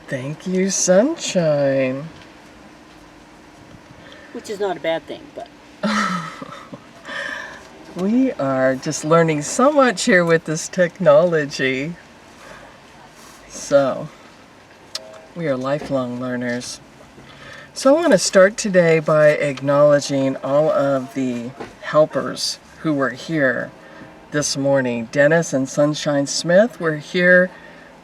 Thank you, sunshine. Which is not a bad thing, but We are just learning so much here with this technology. So, we are lifelong learners. So I want to start today by acknowledging all of the helpers who were here this morning. Dennis and Sunshine Smith were here,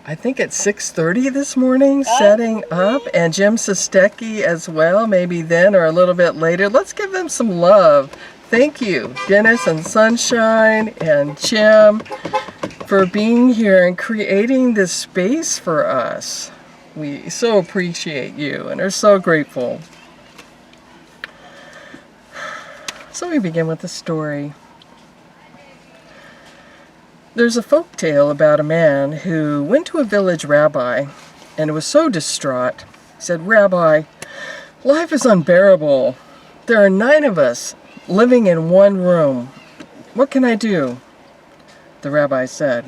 I think at 6:30 this morning, setting up, and Jim Sostecki as well, maybe then or a little bit later. Let's give them some love. Thank you, Dennis and Sunshine and Jim, for being here and creating this space for us. We so appreciate you and are so grateful. So we begin with a story. There's a folk tale about a man who went to a village rabbi and was so distraught. He said, "Rabbi, life is unbearable. There are 9 of us living in one room. What can I do?" The rabbi said,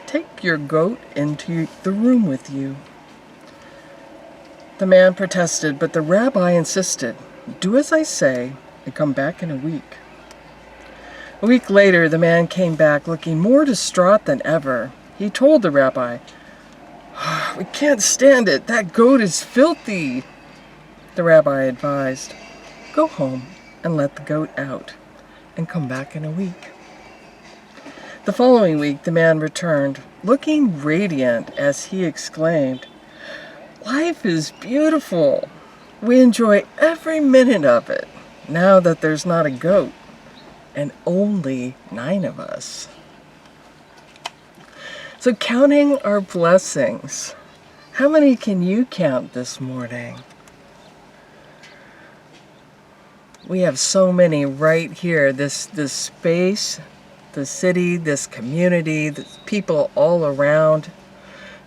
"Take your goat into the room with you." The man protested, but the rabbi insisted, "Do as I say and come back in a week." A week later, the man came back looking more distraught than ever. He told the rabbi, "We can't stand it. That goat is filthy." The rabbi advised, "Go home and let the goat out and come back in a week." The following week, the man returned, looking radiant as he exclaimed, "Life is beautiful. We enjoy every minute of it now that there's not a goat and only 9 of us." So counting our blessings, how many can you count this morning? We have so many right here, this space, the city, this community, the people all around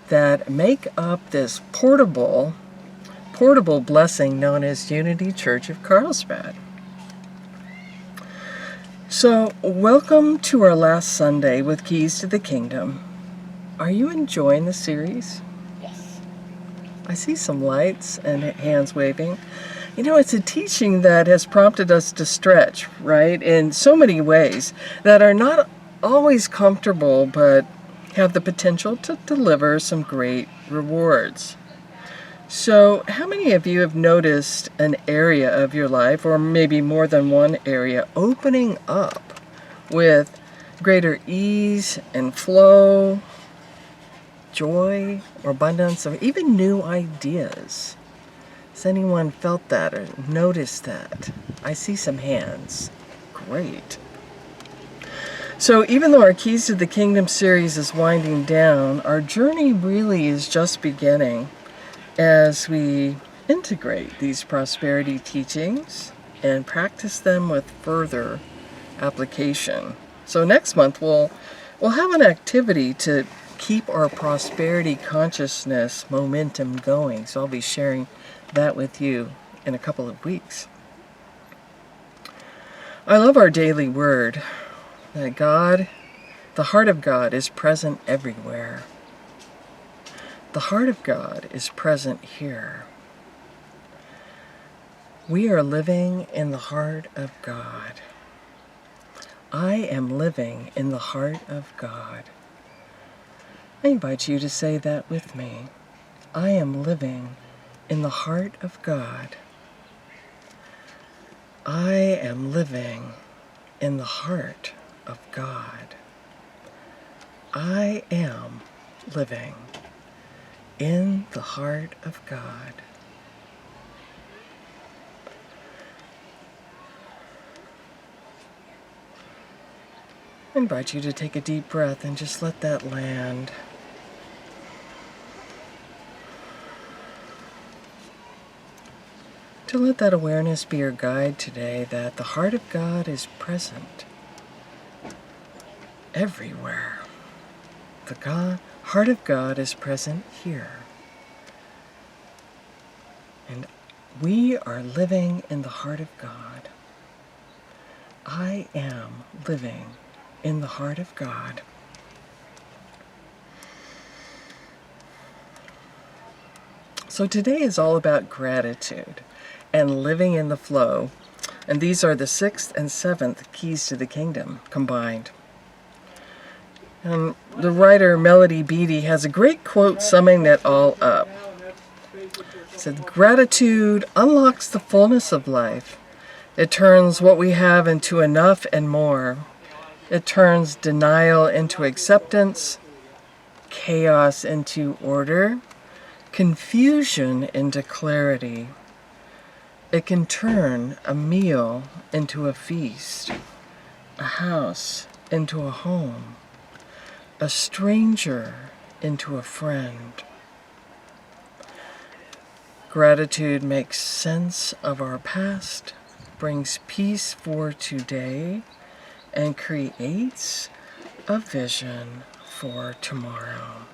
that make up this portable blessing known as Unity Church of Carlsbad. So, welcome to our last Sunday with Keys to the Kingdom. Are you enjoying the series? yes. I see some lights and hands waving. You know, it's a teaching that has prompted us to stretch, right, in so many ways that are not always comfortable, but have the potential to deliver some great rewards. So, how many of you have noticed an area of your life, or maybe more than one area, opening up with greater ease and flow, joy, or abundance, or even new ideas? Has anyone felt that or noticed that? I see some hands. Great. So even though our Keys to the Kingdom series is winding down, our journey really is just beginning as we integrate these prosperity teachings and practice them with further application. So next month we'll have an activity to keep our prosperity consciousness momentum going. So I'll be sharing that with you in a couple of weeks. I love our daily word that God, the heart of God, is present everywhere. The heart of God is present here. We are living in the heart of God. I am living in the heart of God. I invite you to say that with me. I am living in the heart of God. I am living in the heart of God. I am living in the heart of God. I invite you to take a deep breath and just let that land. To let that awareness be your guide today, that the heart of God is present everywhere. The heart of God is present here. And we are living in the heart of God. I am living in the heart of God. So today is all about gratitude and living in the flow. And these are the 6th and 7th keys to the kingdom combined. And the writer Melody Beattie has a great quote summing that all up. It said, "Gratitude unlocks the fullness of life. It turns what we have into enough and more. It turns denial into acceptance, chaos into order, confusion into clarity. It can turn a meal into a feast, a house into a home, a stranger into a friend. Gratitude makes sense of our past, brings peace for today, and creates a vision for tomorrow."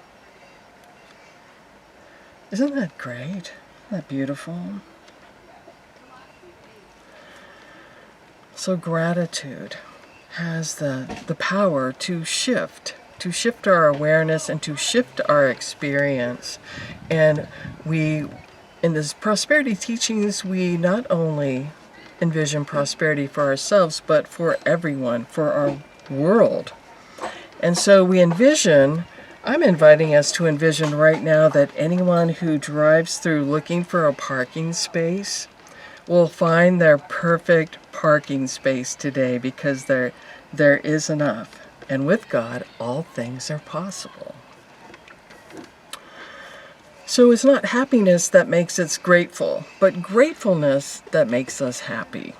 Isn't that great? Isn't that beautiful? So gratitude has the power to shift our awareness and to shift our experience. And we, in this prosperity teachings, we not only envision prosperity for ourselves, but for everyone, for our world. And so I'm inviting us to envision right now that anyone who drives through looking for a parking space will find their perfect parking space today, because there is enough. And with God, all things are possible. So it's not happiness that makes us grateful, but gratefulness that makes us happy.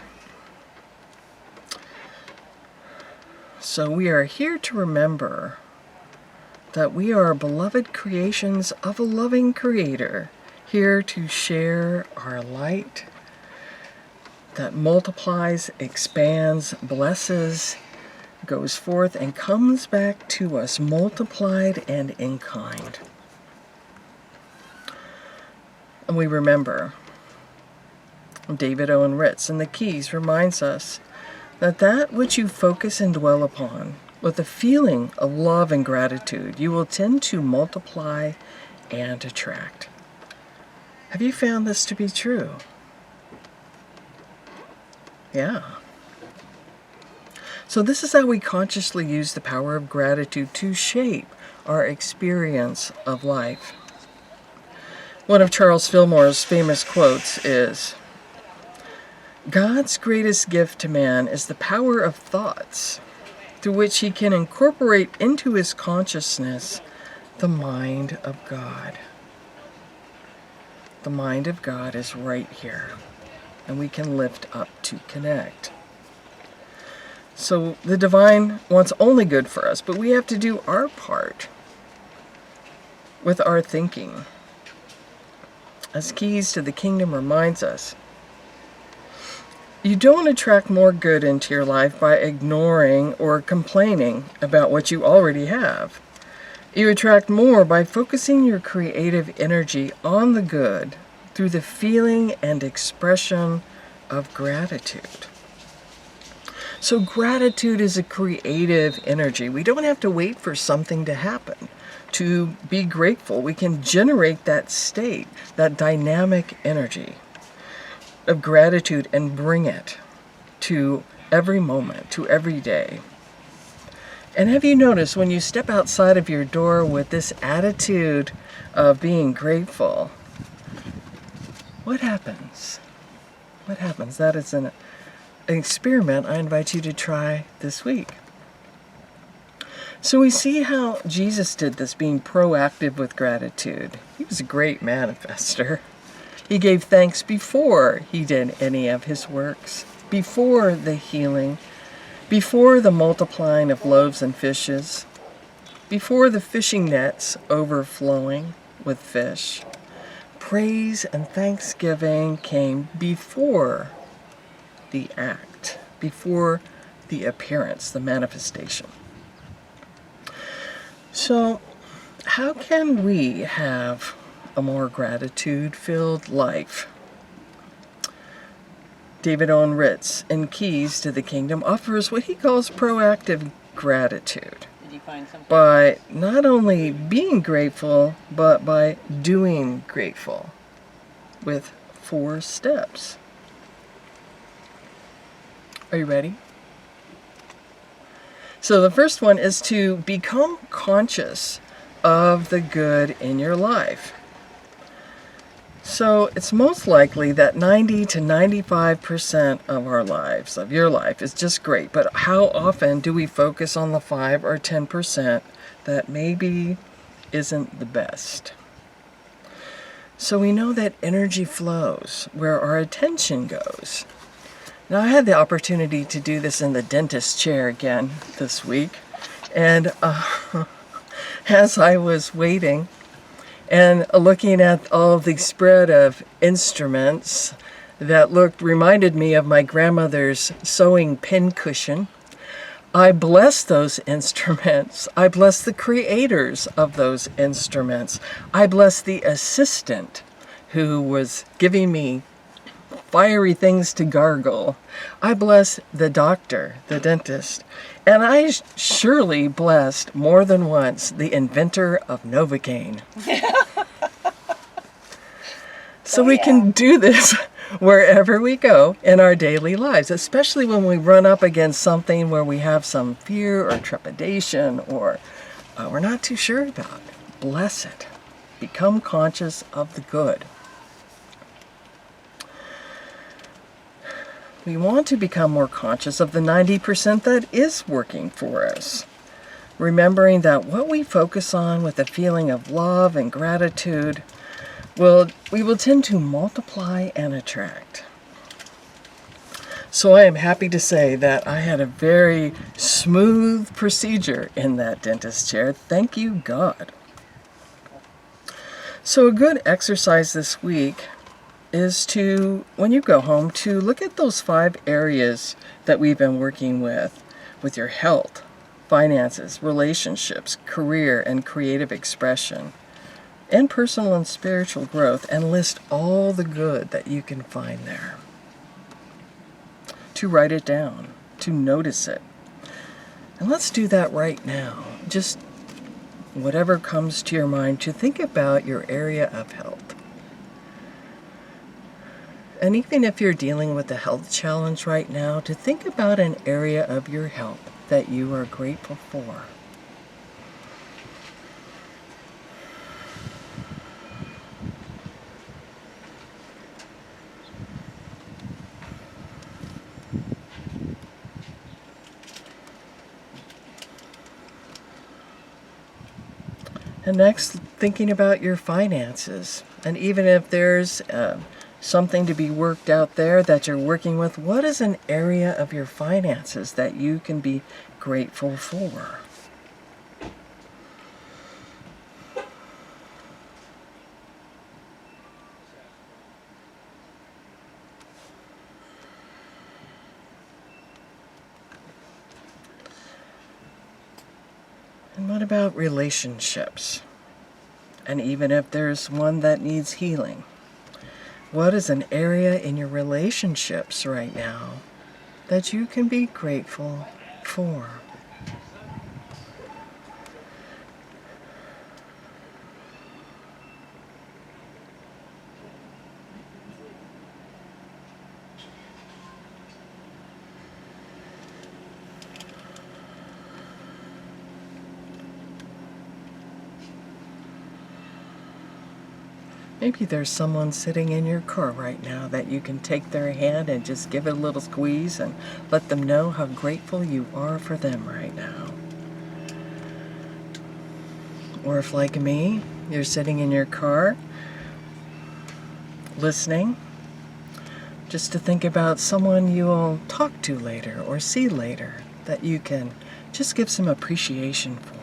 So we are here to remember that we are beloved creations of a loving Creator, here to share our light that multiplies, expands, blesses, goes forth, and comes back to us multiplied and in kind. And we remember David Owen Ritz in the Keys reminds us that which you focus and dwell upon with a feeling of love and gratitude, you will tend to multiply and attract. Have you found this to be true? Yeah. So this is how we consciously use the power of gratitude to shape our experience of life. One of Charles Fillmore's famous quotes is, "God's greatest gift to man is the power of thoughts, through which he can incorporate into his consciousness the mind of God." The mind of God is right here, and we can lift up to connect. So the divine wants only good for us, but we have to do our part with our thinking. As Keys to the Kingdom reminds us, you don't attract more good into your life by ignoring or complaining about what you already have. You attract more by focusing your creative energy on the good through the feeling and expression of gratitude. So gratitude is a creative energy. We don't have to wait for something to happen to be grateful. We can generate that state, that dynamic energy of gratitude, and bring it to every moment, to every day. And have you noticed when you step outside of your door with this attitude of being grateful, what happens? What happens? That is an experiment I invite you to try this week. So we see how Jesus did this, being proactive with gratitude. He was a great manifester. He gave thanks before he did any of his works, before the healing, before the multiplying of loaves and fishes, before the fishing nets overflowing with fish. Praise and thanksgiving came before the act, before the appearance, the manifestation. So, how can we have a more gratitude-filled life? David Owen Ritz in Keys to the Kingdom offers what he calls proactive gratitude. Did you find something? By not only being grateful, but by doing grateful. with 4 steps. Are you ready? So the first one is to become conscious of the good in your life. So it's most likely that 90 to 95% of our lives, of your life, is just great. But how often do we focus on the 5 or 10% that maybe isn't the best? So we know that energy flows where our attention goes. Now, I had the opportunity to do this in the dentist chair again this week. And as I was waiting, and looking at all the spread of instruments that reminded me of my grandmother's sewing pin cushion, I bless those instruments. I bless the creators of those instruments. I bless the assistant who was giving me fiery things to gargle. I bless the doctor, the dentist. And I surely blessed more than once the inventor of Novocaine. So we can do this wherever we go in our daily lives, especially when we run up against something where we have some fear or trepidation or we're not too sure about. Bless it. Become conscious of the good. We want to become more conscious of the 90% that is working for us. Remembering that what we focus on with a feeling of love and gratitude, we will tend to multiply and attract. So I am happy to say that I had a very smooth procedure in that dentist chair. Thank you, God. So a good exercise this week is to, when you go home, to look at those 5 areas that we've been working with your health, finances, relationships, career, and creative expression, and personal and spiritual growth, and list all the good that you can find there. To write it down, to notice it. And let's do that right now. Just whatever comes to your mind, to think about your area of health. And even if you're dealing with a health challenge right now, to think about an area of your health that you are grateful for. And next, thinking about your finances. And even if there's something to be worked out there that you're working with, what is an area of your finances that you can be grateful for? And what about relationships? And even if there's one that needs healing, what is an area in your relationships right now that you can be grateful for? Maybe there's someone sitting in your car right now that you can take their hand and just give it a little squeeze and let them know how grateful you are for them right now. Or if, like me, you're sitting in your car listening, just to think about someone you'll talk to later or see later that you can just give some appreciation for.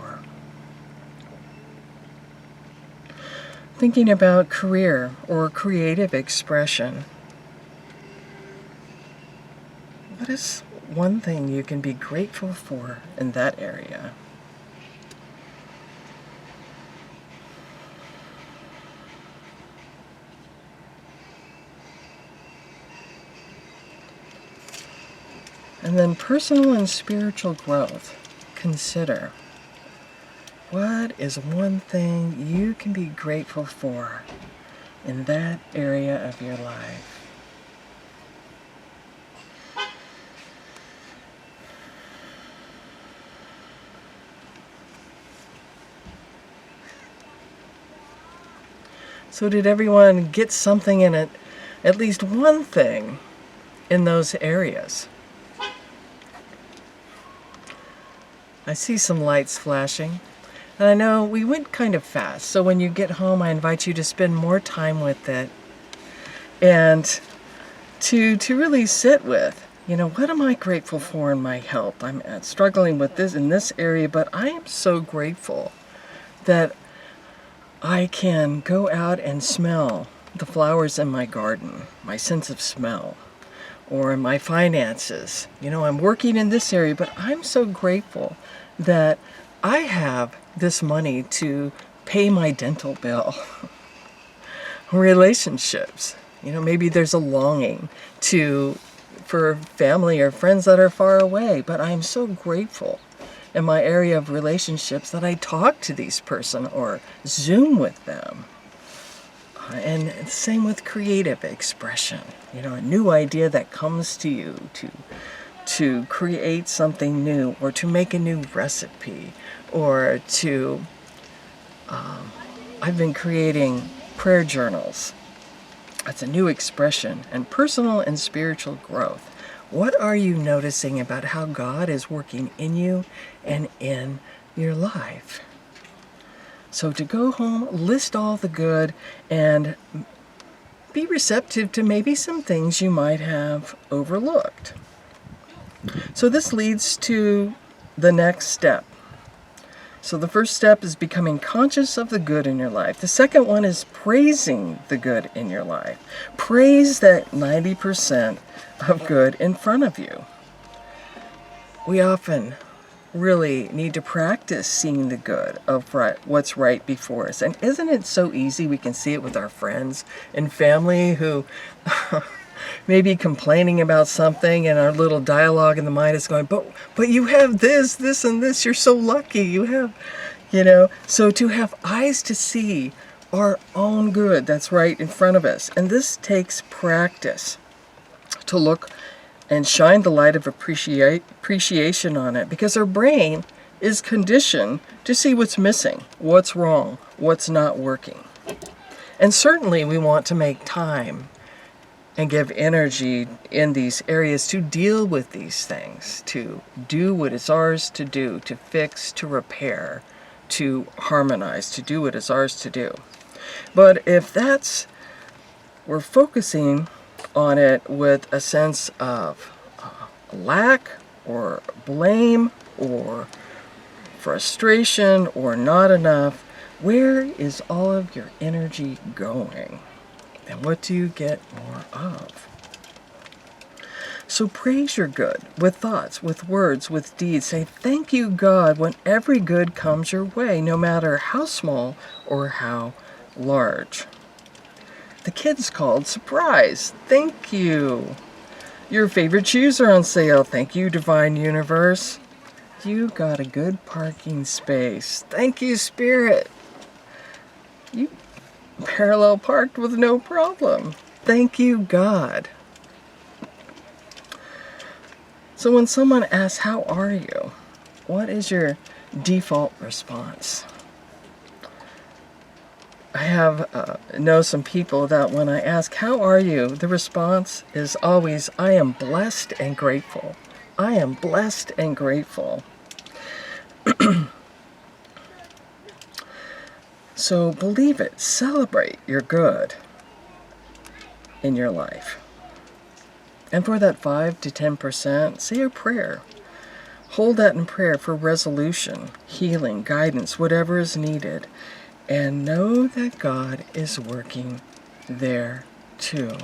Thinking about career or creative expression. What is one thing you can be grateful for in that area? And then personal and spiritual growth. Consider, what is one thing you can be grateful for in that area of your life. So did everyone get something in it, at least one thing in those areas? I see some lights flashing. And I know we went kind of fast, so when you get home, I invite you to spend more time with it and to really sit with, what am I grateful for in my health? I'm struggling with this in this area, but I am so grateful that I can go out and smell the flowers in my garden, my sense of smell, or my finances. I'm working in this area, but I'm so grateful that I have this money to pay my dental bill. Relationships, maybe there's a longing for family or friends that are far away, but I'm so grateful in my area of relationships that I talk to these person or Zoom with them. And same with creative expression, a new idea that comes to you to create something new or to make a new recipe or I've been creating prayer journals. That's a new expression and personal and spiritual growth. What are you noticing about how God is working in you and in your life? So to go home, list all the good and be receptive to maybe some things you might have overlooked. So this leads to the next step. So the first step is becoming conscious of the good in your life. The second one is praising the good in your life. Praise that 90% of good in front of you. We often really need to practice seeing the good of what's right before us. And isn't it so easy? We can see it with our friends and family who may be complaining about something, and our little dialogue in the mind is going, but you have this, and this. You're so lucky. You have, So to have eyes to see our own good that's right in front of us. And this takes practice to look and shine the light of appreciation on it, because our brain is conditioned to see what's missing, what's wrong, what's not working. And certainly we want to make time and give energy in these areas to deal with these things, to do what is ours to do, to fix, to repair, to harmonize, to do what is ours to do. But if we're focusing on it with a sense of lack or blame or frustration or not enough, where is all of your energy going? And what do you get more of? So praise your good with thoughts, with words, with deeds. Say, thank you, God, when every good comes your way, no matter how small or how large. The kids called surprise. Thank you. Your favorite shoes are on sale. Thank you, Divine Universe. You got a good parking space. Thank you, Spirit. You parallel parked with no problem. Thank you, God. So when someone asks, how are you? What is your default response? I know some people that when I ask, how are you? The response is always, I am blessed and grateful. I am blessed and grateful. So believe it. Celebrate your good in your life. And for that 5 to 10%, say a prayer. Hold that in prayer for resolution, healing, guidance, whatever is needed. And know that God is working there too,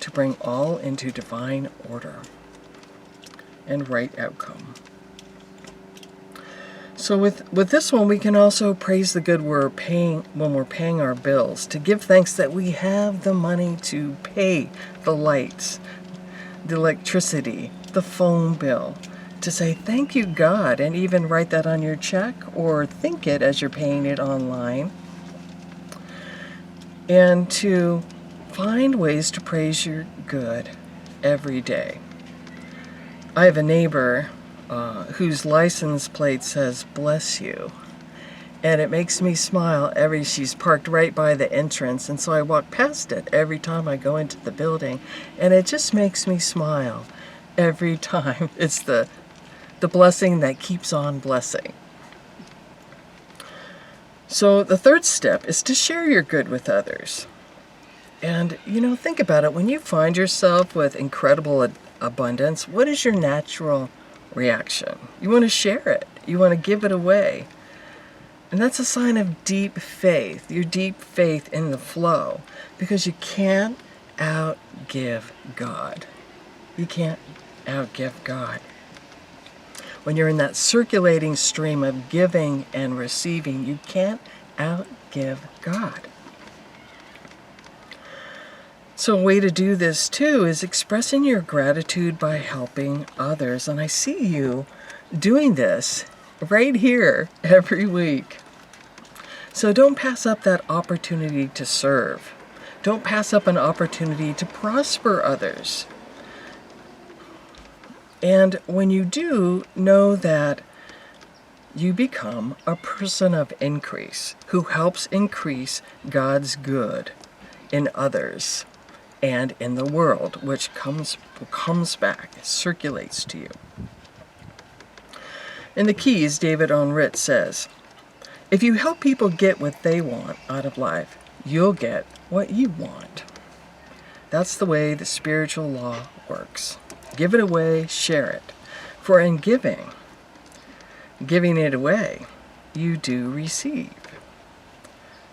to bring all into divine order and right outcome. So with this one, we can also praise the good we're paying when we're paying our bills, to give thanks that we have the money to pay the lights, the electricity, the phone bill, to say thank you, God, and even write that on your check or think it as you're paying it online. and to find ways to praise your good every day. I have a neighbor whose license plate says "Bless you," and it makes me smile she's parked right by the entrance, and so I walk past it every time I go into the building, and it just makes me smile every time. It's the blessing that keeps on blessing. So the third step is to share your good with others. And, think about it. When you find yourself with incredible abundance, what is your natural reaction? You want to share it. You want to give it away. And that's a sign of deep faith, your deep faith in the flow, because you can't outgive God. You can't outgive God. When you're in that circulating stream of giving and receiving, you can't outgive God. So a way to do this too is expressing your gratitude by helping others. And I see you doing this right here every week. So don't pass up that opportunity to serve. Don't pass up an opportunity to prosper others. And when you do, know that you become a person of increase who helps increase God's good in others and in the world, which comes back, circulates to you. In the Keys, David Onrit says, if you help people get what they want out of life, you'll get what you want. That's the way the spiritual law works. Give it away, share it. For in giving it away, you do receive.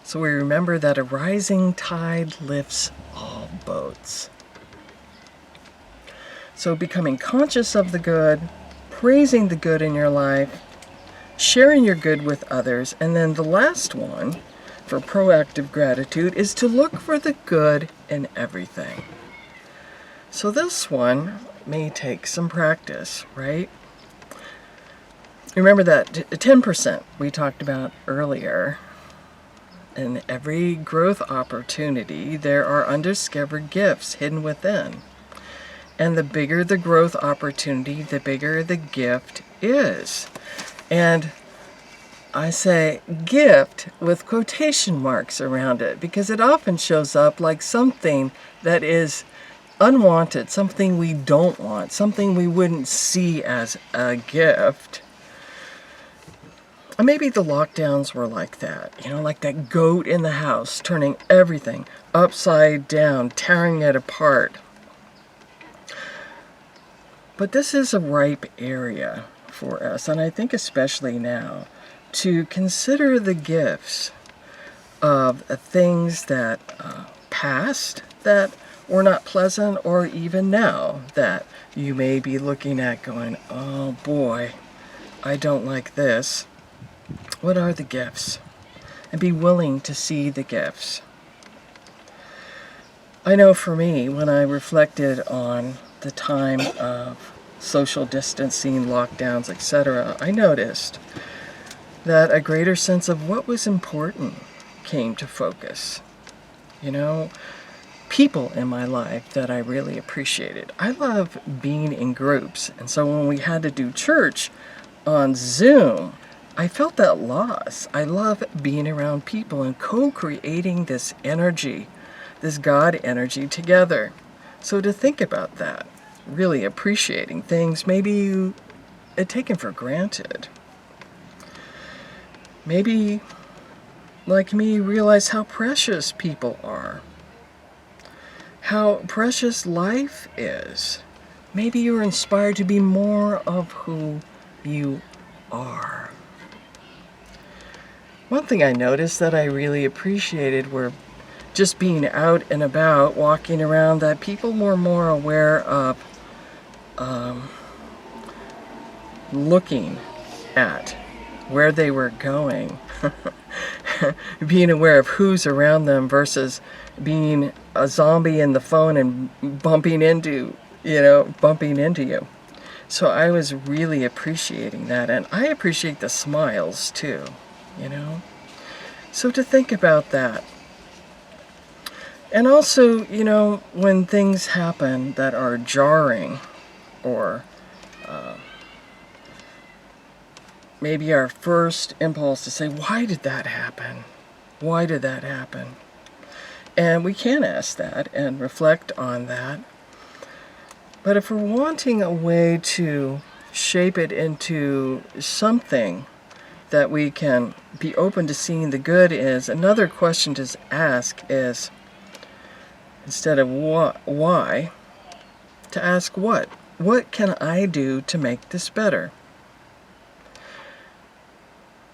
So we remember that a rising tide lifts all boats. So becoming conscious of the good, praising the good in your life, sharing your good with others, and then the last one for proactive gratitude is to look for the good in everything. So this one may take some practice, right? Remember that 10% we talked about earlier. In every growth opportunity, there are undiscovered gifts hidden within. And the bigger the growth opportunity, the bigger the gift is. And I say gift with quotation marks around it because it often shows up like something that is unwanted, something we don't want, something we wouldn't see as a gift. And maybe the lockdowns were like that, like that goat in the house, turning everything upside down, tearing it apart. But this is a ripe area for us, and I think especially now, to consider the gifts of things that passed that were not pleasant, or even now that you may be looking at going, oh boy, I don't like this. What are the gifts? And be willing to see the gifts. I know for me, when I reflected on the time of social distancing, lockdowns, etc., I noticed that a greater sense of what was important came to focus. People in my life that I really appreciated. I love being in groups, and so when we had to do church on Zoom, I felt that loss. I love being around people and co-creating this energy, this God energy together. So to think about that, really appreciating things maybe you had taken for granted. Maybe, like me, realize how precious people are. How precious life is. Maybe you're inspired to be more of who you are. One thing I noticed that I really appreciated were just being out and about, walking around, that people were more aware of looking at where they were going. Being aware of who's around them versus being a zombie in the phone and bumping into you. So I was really appreciating that, and I appreciate the smiles too, So to think about that, And also, when things happen that are jarring, or maybe our first impulse to say, why did that happen? Why did that happen? And we can ask that and reflect on that. But if we're wanting a way to shape it into something that we can be open to seeing the good is, another question to ask is, instead of why, to ask what? What can I do to make this better?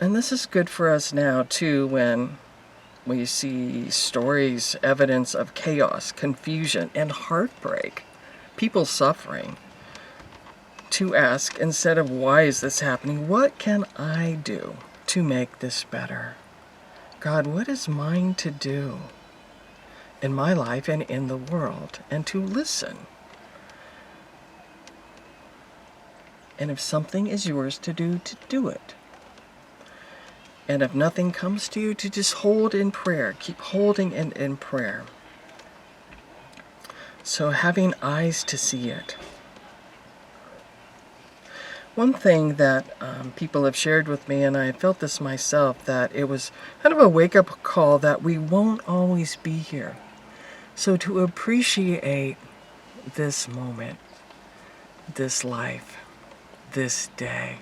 And this is good for us now, too, when we see stories, evidence of chaos, confusion, and heartbreak, people suffering, to ask, instead of why is this happening, what can I do to make this better? God, what is mine to do in my life and in the world? And to listen. And if something is yours to do it. And if nothing comes to you, to just hold in prayer. Keep holding in prayer. So having eyes to see it. One thing that people have shared with me, and I felt this myself, that it was kind of a wake-up call that we won't always be here. So to appreciate this moment, this life, this day.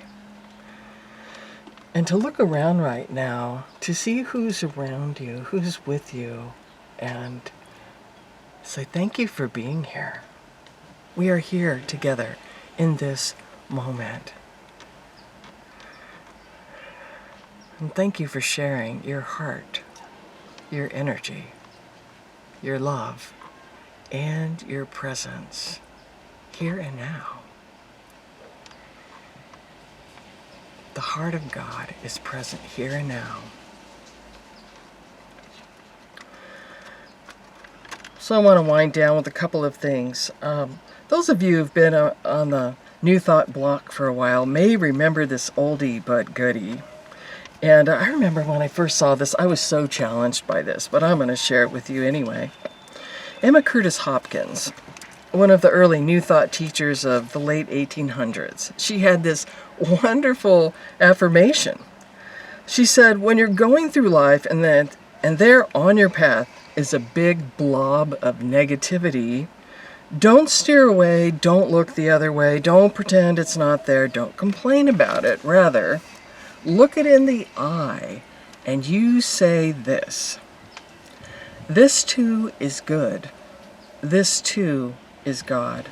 And to look around right now, to see who's around you, who's with you, and say thank you for being here. We are here together in this moment. And thank you for sharing your heart, your energy, your love, and your presence here and now. The heart of God is present here and now. So I want to wind down with a couple of things. Those of you who've been on the New Thought block for a while may remember this oldie but goodie. And I remember when I first saw this, I was so challenged by this, but I'm going to share it with you anyway. Emma Curtis Hopkins, one of the early New Thought teachers of the late 1800s, she had this wonderful affirmation. She said, when you're going through life and there on your path is a big blob of negativity, don't steer away, don't look the other way, don't pretend it's not there, don't complain about it. Rather, look it in the eye and you say this. This too is good. This too is God.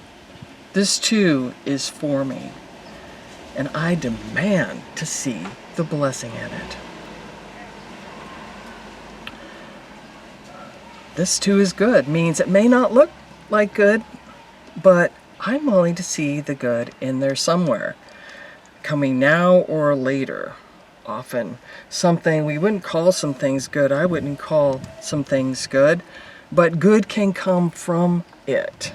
This too is for me. And I demand to see the blessing in it. This too is good means it may not look like good, but I'm willing to see the good in there somewhere, coming now or later. Often something we wouldn't call some things good, I wouldn't call some things good, but good can come from it.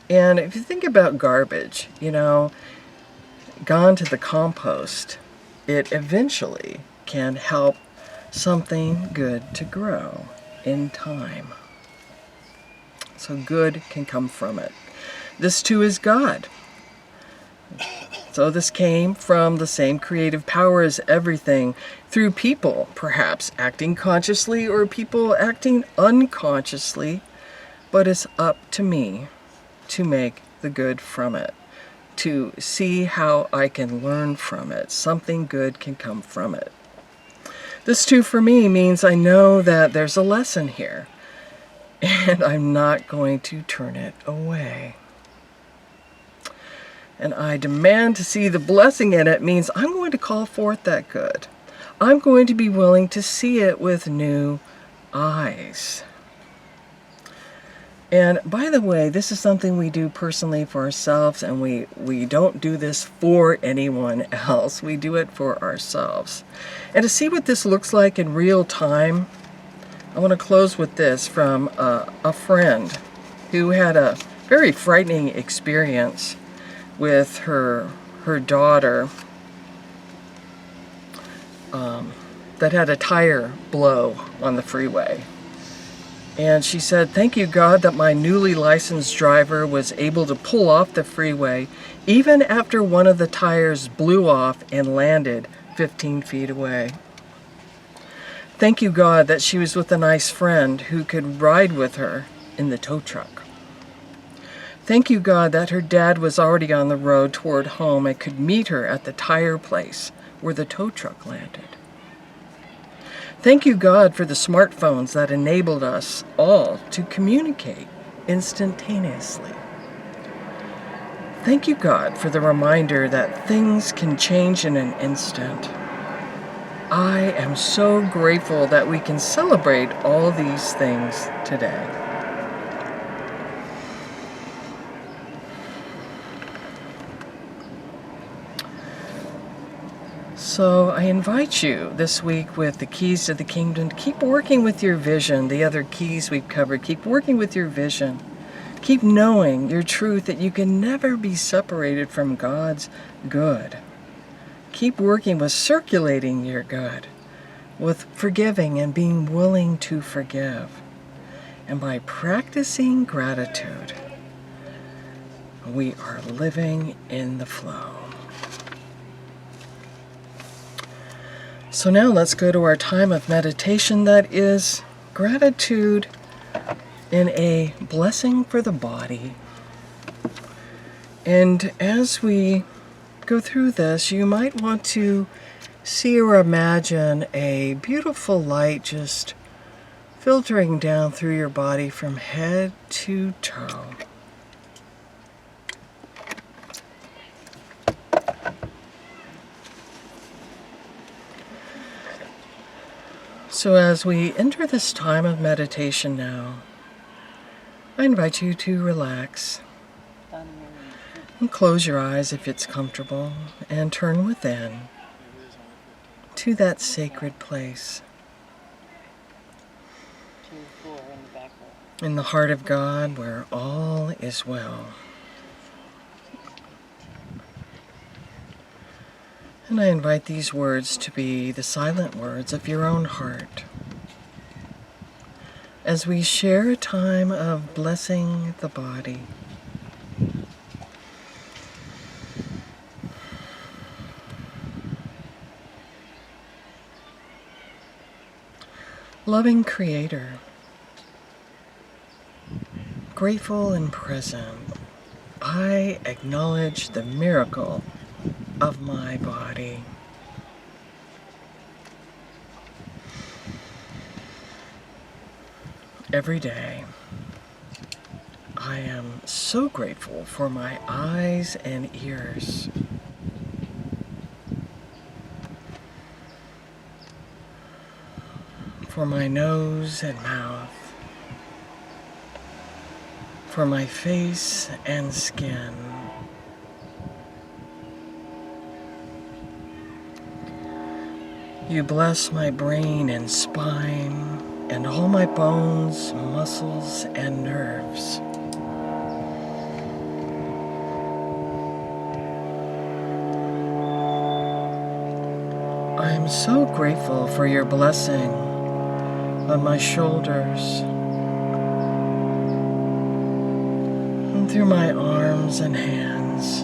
And if you think about garbage, gone to the compost, it eventually can help something good to grow in time. So good can come from it. This too is God. So this came from the same creative power as everything, through people, perhaps acting consciously or people acting unconsciously, but it's up to me to make the good from it, to see how I can learn from it. Something good can come from it. This too for me means I know that there's a lesson here, and I'm not going to turn it away. And I demand to see the blessing in it means I'm going to call forth that good. I'm going to be willing to see it with new eyes. And by the way, this is something we do personally for ourselves, and we don't do this for anyone else. We do it for ourselves. And to see what this looks like in real time, I want to close with this from a friend who had a very frightening experience with her daughter that had a tire blow on the freeway. And she said, "Thank you, God, that my newly licensed driver was able to pull off the freeway even after one of the tires blew off and landed 15 feet away. Thank you, God, that she was with a nice friend who could ride with her in the tow truck. Thank you, God, that her dad was already on the road toward home and could meet her at the tire place where the tow truck landed. Thank you, God, for the smartphones that enabled us all to communicate instantaneously. Thank you, God, for the reminder that things can change in an instant. I am so grateful that we can celebrate all these things today." So I invite you this week with the keys to the kingdom to keep working with your vision. The other keys we've covered, keep working with your vision. Keep knowing your truth that you can never be separated from God's good. Keep working with circulating your good, with forgiving and being willing to forgive. And by practicing gratitude, we are living in the flow. So now let's go to our time of meditation that is gratitude in a blessing for the body. And as we go through this, you might want to see or imagine a beautiful light just filtering down through your body from head to toe. So as we enter this time of meditation now, I invite you to relax and close your eyes if it's comfortable and turn within to that sacred place in the heart of God where all is well. And I invite these words to be the silent words of your own heart as we share a time of blessing the body. Loving Creator, grateful and present, I acknowledge the miracle of my body. Every day, I am so grateful for my eyes and ears. For my nose and mouth, for my face and skin. You bless my brain and spine and all my bones, muscles, and nerves. I am so grateful for your blessing on my shoulders and through my arms and hands.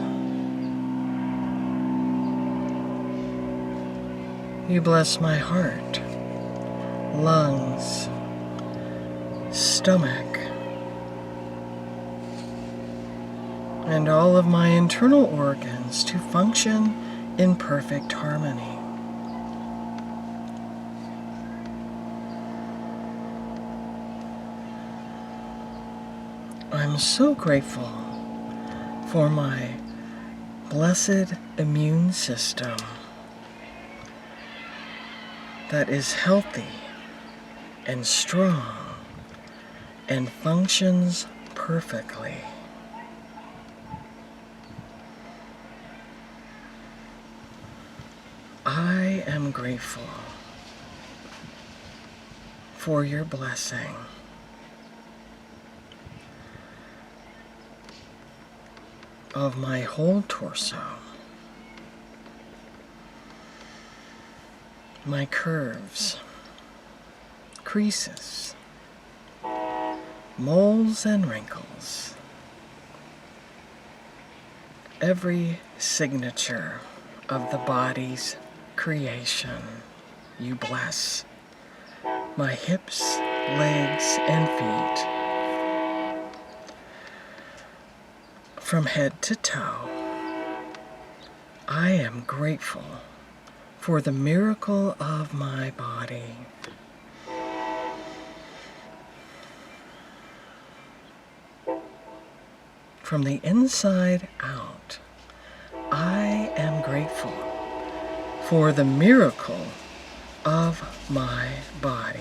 You bless my heart, lungs, stomach, and all of my internal organs to function in perfect harmony. I'm so grateful for my blessed immune system that is healthy and strong and functions perfectly. I am grateful for your blessing. Of my whole torso, my curves, creases, moles and wrinkles, every signature of the body's creation. You bless my hips, legs, and feet, from head to toe. I am grateful for the miracle of my body. From the inside out, I am grateful for the miracle of my body.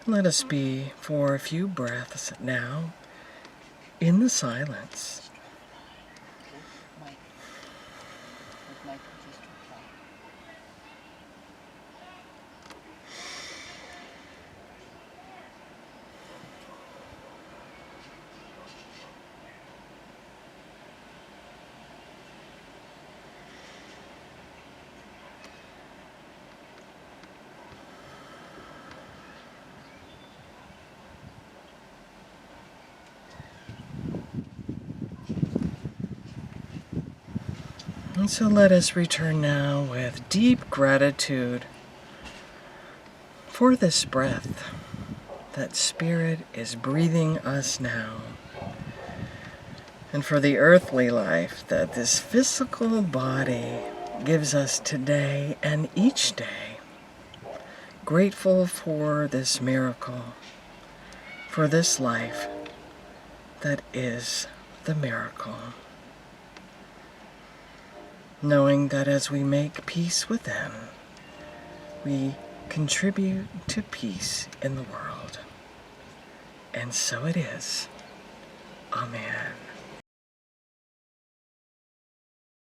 Let us be for a few breaths now in the silence. And so let us return now with deep gratitude for this breath that Spirit is breathing us now, and for the earthly life that this physical body gives us today and each day. Grateful for this miracle, for this life that is the miracle. Knowing that as we make peace within, we contribute to peace in the world. And so it is. Amen.